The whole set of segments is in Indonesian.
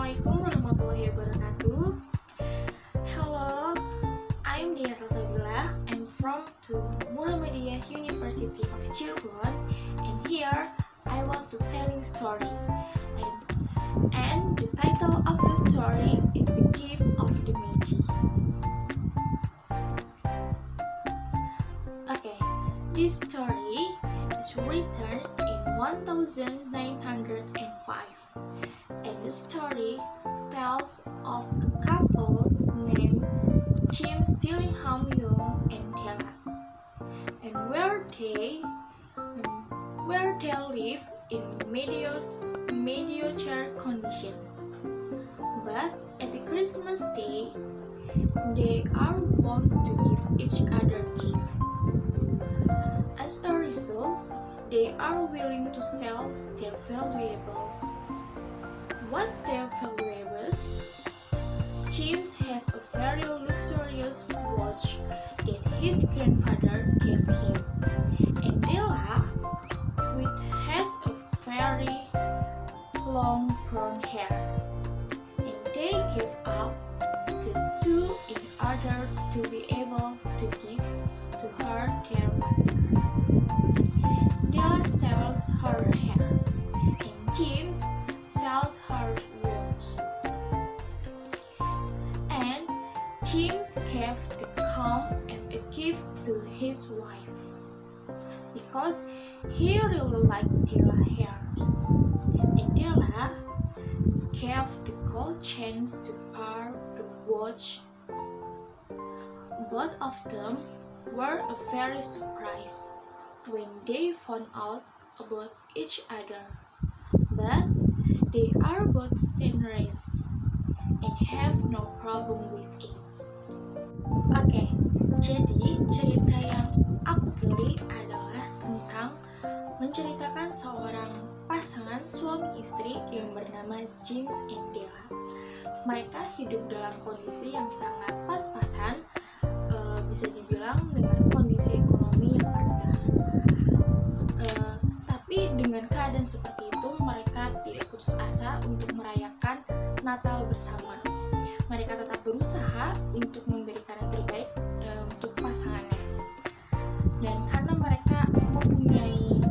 Assalamualaikum warahmatullahi wabarakatuh. Hello, I'm Dia Salsabila. I'm from Muhammadiyah University of Cirebon, and here I want to tell you a story. And the title of the story is The Gift of the Magi. Okay, this story is written in 1905. And the story tells of a couple named James Dillingham Young and Della, and where they live in mediocre condition. But at the Christmas day, they are bound to give each other gifts. As a result, they are willing to sell their valuables. What their valuables? James has a very luxurious watch that his grandfather gave him, and Della has a very long brown hair, and they give up the two in order to be able to give to her their partner. Della sells her hair, and James sells her watch. And James gave the comb as a gift to his wife because he really liked Della hairs. And Della gave the gold chains to pair the watch. Both of them were very surprised when they found out about each other, but they are both generous and have no problem with it. Oke, jadi cerita yang aku pilih adalah tentang menceritakan seorang pasangan suami istri yang bernama James and Della. Mereka hidup dalam kondisi yang sangat pas-pasan, bisa dibilang dengan kondisi ekonomi yang rendah. Tapi dengan keadaan seperti itu, mereka tidak putus asa untuk merayakan Natal bersama. Mereka tetap berusaha untuk memberikan yang terbaik untuk pasangannya. Dan karena mereka mempunyai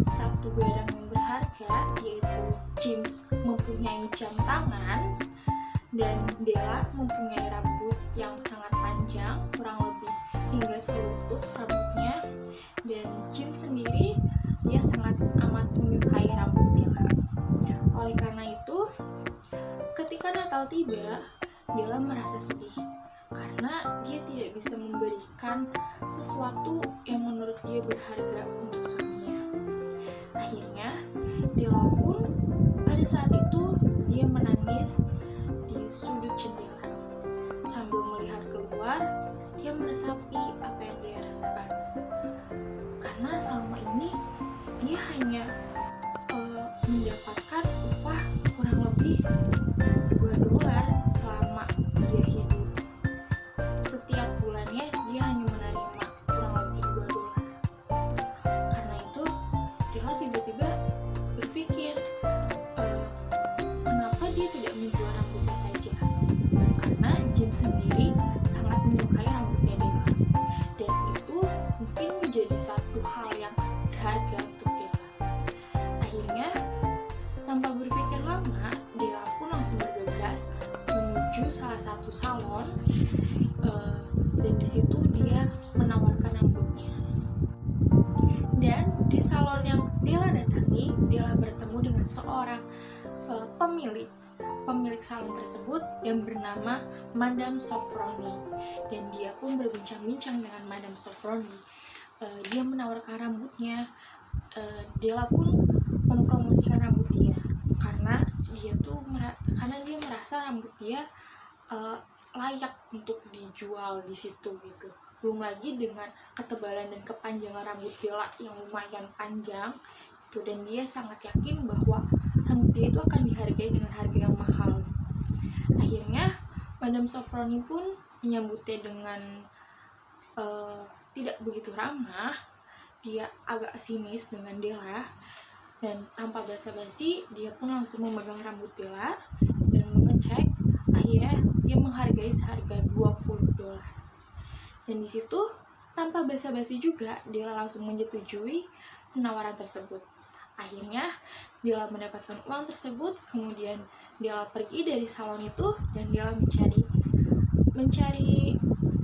satu barang yang berharga, yaitu James mempunyai jam tangan dan Della mempunyai rambut yang sangat panjang, kurang lebih hingga selutut rambutnya. Dan James sendiri dia sangat amat menyukai rambut Della. Oleh karena itu, ketika Natal tiba, Della merasa sedih karena dia tidak bisa memberikan sesuatu yang menurut dia berharga untuk suaminya. Akhirnya, Della pun pada saat itu dia menangis di sudut jendela. Sambil melihat keluar, dia meresapi apa yang dia rasakan. Karena selama ini dia hanya mendapatkan upah kurang lebih $2 selama dia hidup. Setiap bulannya dia hanya menerima kurang lebih $2. Karena itu Della tiba-tiba berpikir, kenapa dia tidak menjual rambutnya saja? Karena James sendiri sangat menyukai rambutnya Della, dan itu mungkin menjadi satu hal yang berharga untuk Della. Akhirnya, tanpa berpikir lama, Della pun langsung bergegas menuju salah satu salon, dan di situ dia menawarkan rambutnya. Dan di salon yang Della datangi, Della bertemu dengan seorang pemilik salon tersebut yang bernama Madame Sofroni, dan dia pun berbincang-bincang dengan Madame Sofroni. Dia menawarkan rambutnya. Della pun mempromosikan rambut dia karena dia merasa rambut dia layak untuk dijual di situ gitu. Belum lagi dengan ketebalan dan kepanjangan rambut Della yang lumayan panjang gitu, dan dia sangat yakin bahwa rambut dia itu akan dihargai dengan harga yang mahal. Akhirnya Madame Sofroni pun menyambutnya dengan tidak begitu ramah. Dia agak sinis dengan Della Dan tanpa basa-basi, dia pun langsung memegang rambut Bella dan mengecek. Akhirnya dia menghargai seharga $20. Dan di situ tanpa basa-basi juga, Della langsung menyetujui penawaran tersebut. Akhirnya Della mendapatkan uang tersebut. Kemudian Della pergi dari salon itu dan Della mencari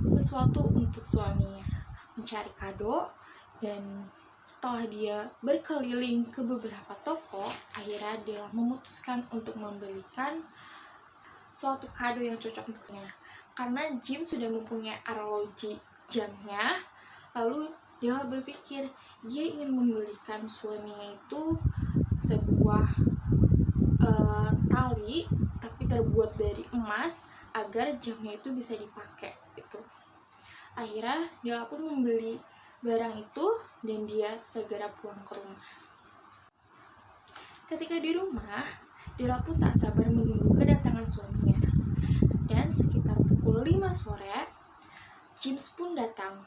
sesuatu untuk suaminya, mencari kado. Dan setelah dia berkeliling ke beberapa toko, akhirnya Della memutuskan untuk membelikan suatu kado yang cocok untuknya. Karena Jim sudah mempunyai arloji jamnya, lalu Della berpikir dia ingin membelikan suaminya itu sebuah tali tapi terbuat dari emas agar jamnya itu bisa dipakai gitu. Akhirnya Della pun membeli barang itu dan dia segera pulang ke rumah. Ketika di rumah, Della pun tak sabar menunggu kedatangan suaminya. Dan sekitar pukul 5 sore, James pun datang.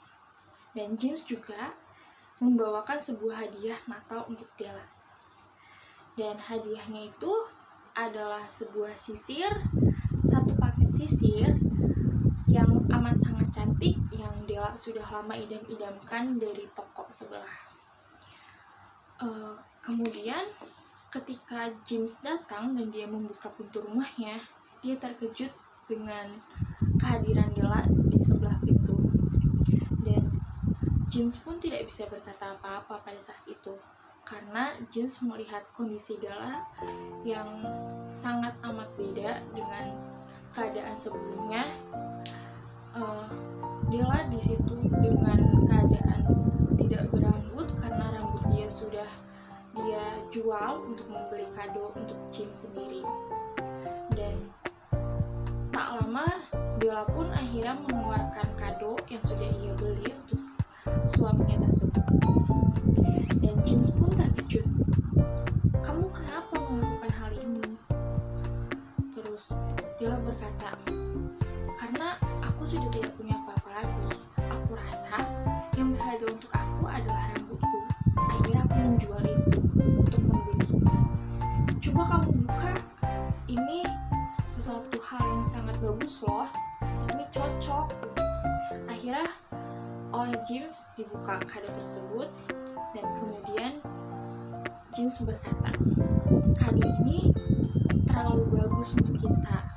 Dan James juga membawakan sebuah hadiah Natal untuk Della. Dan hadiahnya itu adalah sebuah sisir, satu paket sisir yang amat sangat cantik yang Della sudah lama idam-idamkan dari toko sebelah. Kemudian ketika James datang dan dia membuka pintu rumahnya, dia terkejut dengan kehadiran Della di sebelah pintu. Dan James pun tidak bisa berkata apa-apa pada saat itu, karena James melihat kondisi Della yang sangat amat beda dengan keadaan sebelumnya. Della di situ dengan keadaan tidak berambut karena rambut dia sudah dia jual untuk membeli kado untuk James sendiri. Dan tak lama Della pun akhirnya mengeluarkan kado yang sudah ia beli untuk suaminya tersebut. Dan James pun terkejut. "Kamu kenapa melakukan hal ini?" Terus Della berkata, "Karena aku sudah tidak punya apa-apa lagi. Aku rasa yang berharga untuk aku adalah rambutku. Akhirnya aku menjual itu untuk membeli. Coba kamu buka. Ini sesuatu hal yang sangat bagus loh. Ini cocok." Akhirnya oleh James dibuka kado tersebut. Dan kemudian James berkata, "Kado ini terlalu bagus untuk kita.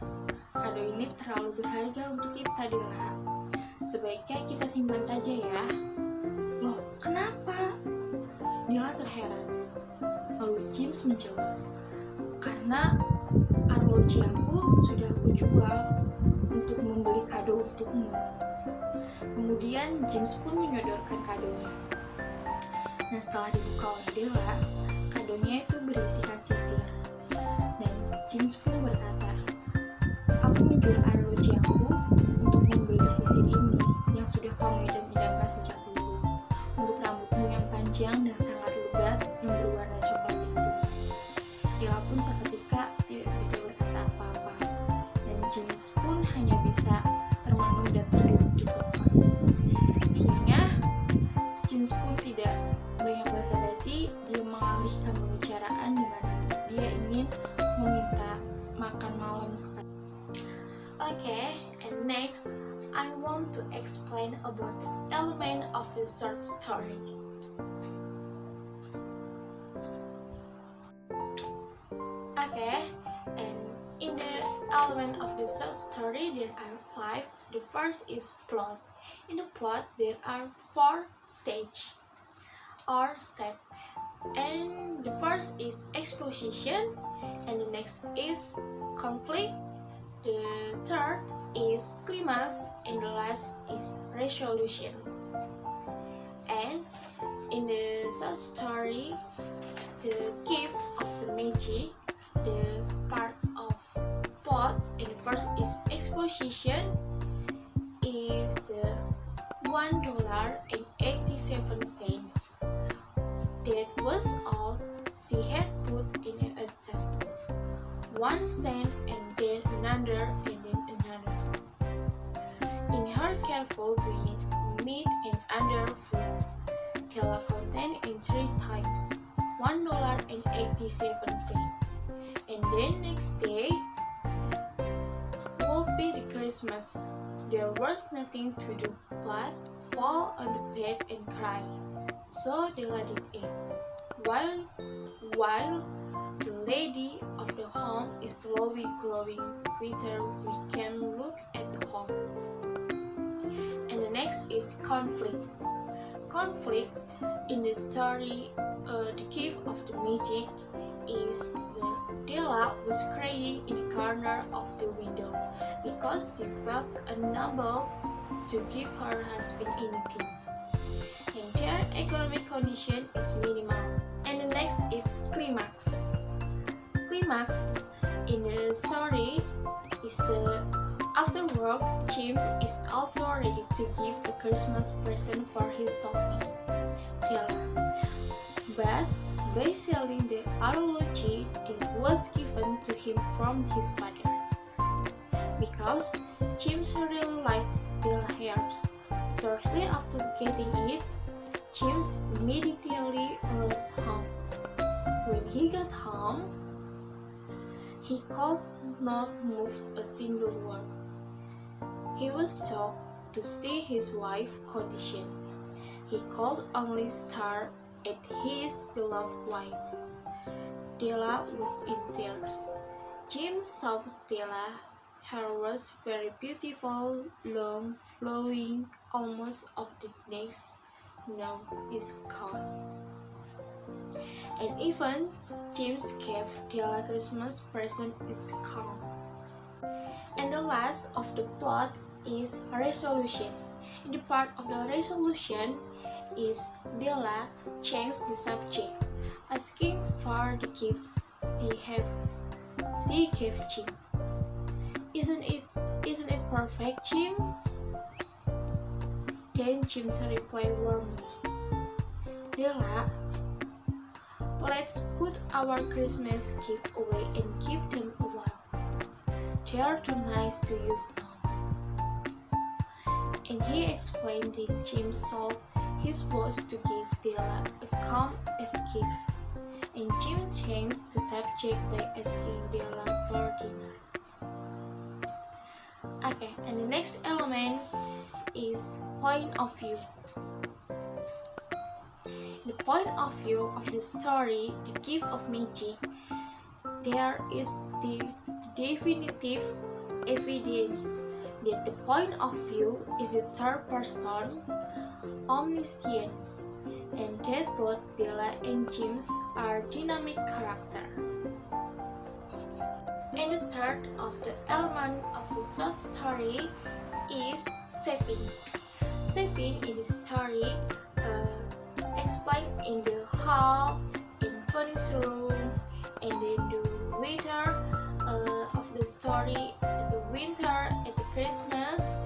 Kado ini terlalu berharga untuk kita, Della. Sebaiknya kita simpan saja ya." "Loh, kenapa?" Della terheran. Lalu James menjawab, "Karena arloji aku sudah aku jual untuk membeli kado untukmu." Kemudian James pun menyodorkan kadonya. Nah, setelah dibuka oleh Della, kadonya itu berisikan sisir. Dan James pun berkata, "Aku menjual arloji aku untuk membeli sisir ini yang sudah kamu idam-idamkan sejak dulu, untuk rambutmu yang panjang dan sangat lebat yang berwarna coklat itu." Della pun seketika tidak bisa berkata apa-apa, dan James pun hanya bisa termenung dan terduduk di sofa. Akhirnya James pun tidak banyak basa-basi, dia mengalihkan pembicaraan dengan dia ingin meminta makan malam kepada. Okay, and next I want to explain about the element of the short story. Okay, and in the element of the short story there are 5. The first is plot. In the plot there are 4 stages or steps. And the first is exposition, and the next is conflict, the third is climax, and the last is resolution. And in the short story, the gift of the magic, the part of plot, and the first is exposition, is the $1.87. That was all she had put in a jar. 1 cent and then another and then another. In her careful doing, meat and other food, Della counted in 3 times. $1.87 27th day. And then next day will be the Christmas. There was nothing to do but fall on the bed and cry. So they let it in. While the lady of the home is slowly growing quicker, we can look at the home. And the next is conflict. Conflict in the story, the gift of the magic is Della was crying in the corner of the window because she felt unable to give her husband anything, and their economic condition is minimal. And the next is climax. Climax in the story is the after work, James is also ready to give a Christmas present for his soulmate, Della. But by selling the arlogy that was given to him from his father, because James really likes Della hairs. Shortly after getting it, James immediately rushed home. When he got home, he could not move a single word. He was shocked to see his wife's condition. He could only stare at his beloved wife. Della was in tears. James saw Della. Hair was very beautiful, long, flowing, almost of the neck. Now is gone. And even James gave Della Christmas present is gone. And the last of the plot is resolution. In the part of the resolution is Della changed the subject, asking for the gift she gave Jim. Isn't it perfect, James? Then James replied warmly, Della, let's put our Christmas gift away and keep them a while. They are too nice to use now. And he explained that James sold his boss to give Della a comb as gift. And Jim changed the subject by asking Della for dinner. Okay, and the next element is point of view. The point of view of the story, The Gift of Magic, there is the definitive evidence that the point of view is the third person omniscience, and that both Della and James are dynamic characters. And the third of the element of the short story is setting. Setting in the story explained in the hall, in furniture room, and then the weather of the story, the winter at the Christmas,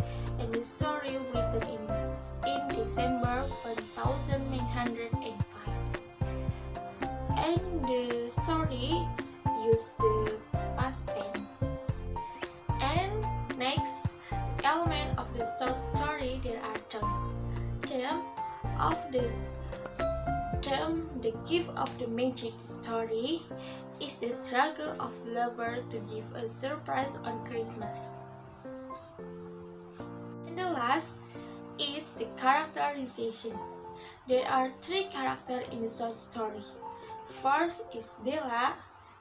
and the story written in December 1905. And the story used the past tense. And next, the element of the short story, there are theme of this term, The Gift of the Magic story is the struggle of lover to give a surprise on Christmas. And the last is the characterization. There are three characters in the short story. First is Della,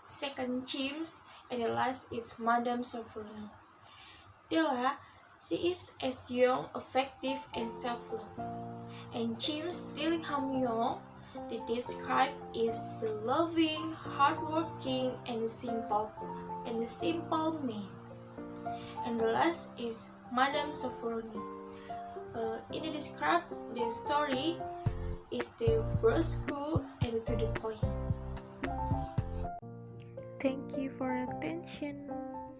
second James, and the last is Madame Sophronie. Della, she is as young, effective, and self-love. And James Dillingham Young, the described is the loving, hardworking, and the simple man. And the last is Madame Sophronie. In the described, the story is the brusque and to the point. Thank you for your attention.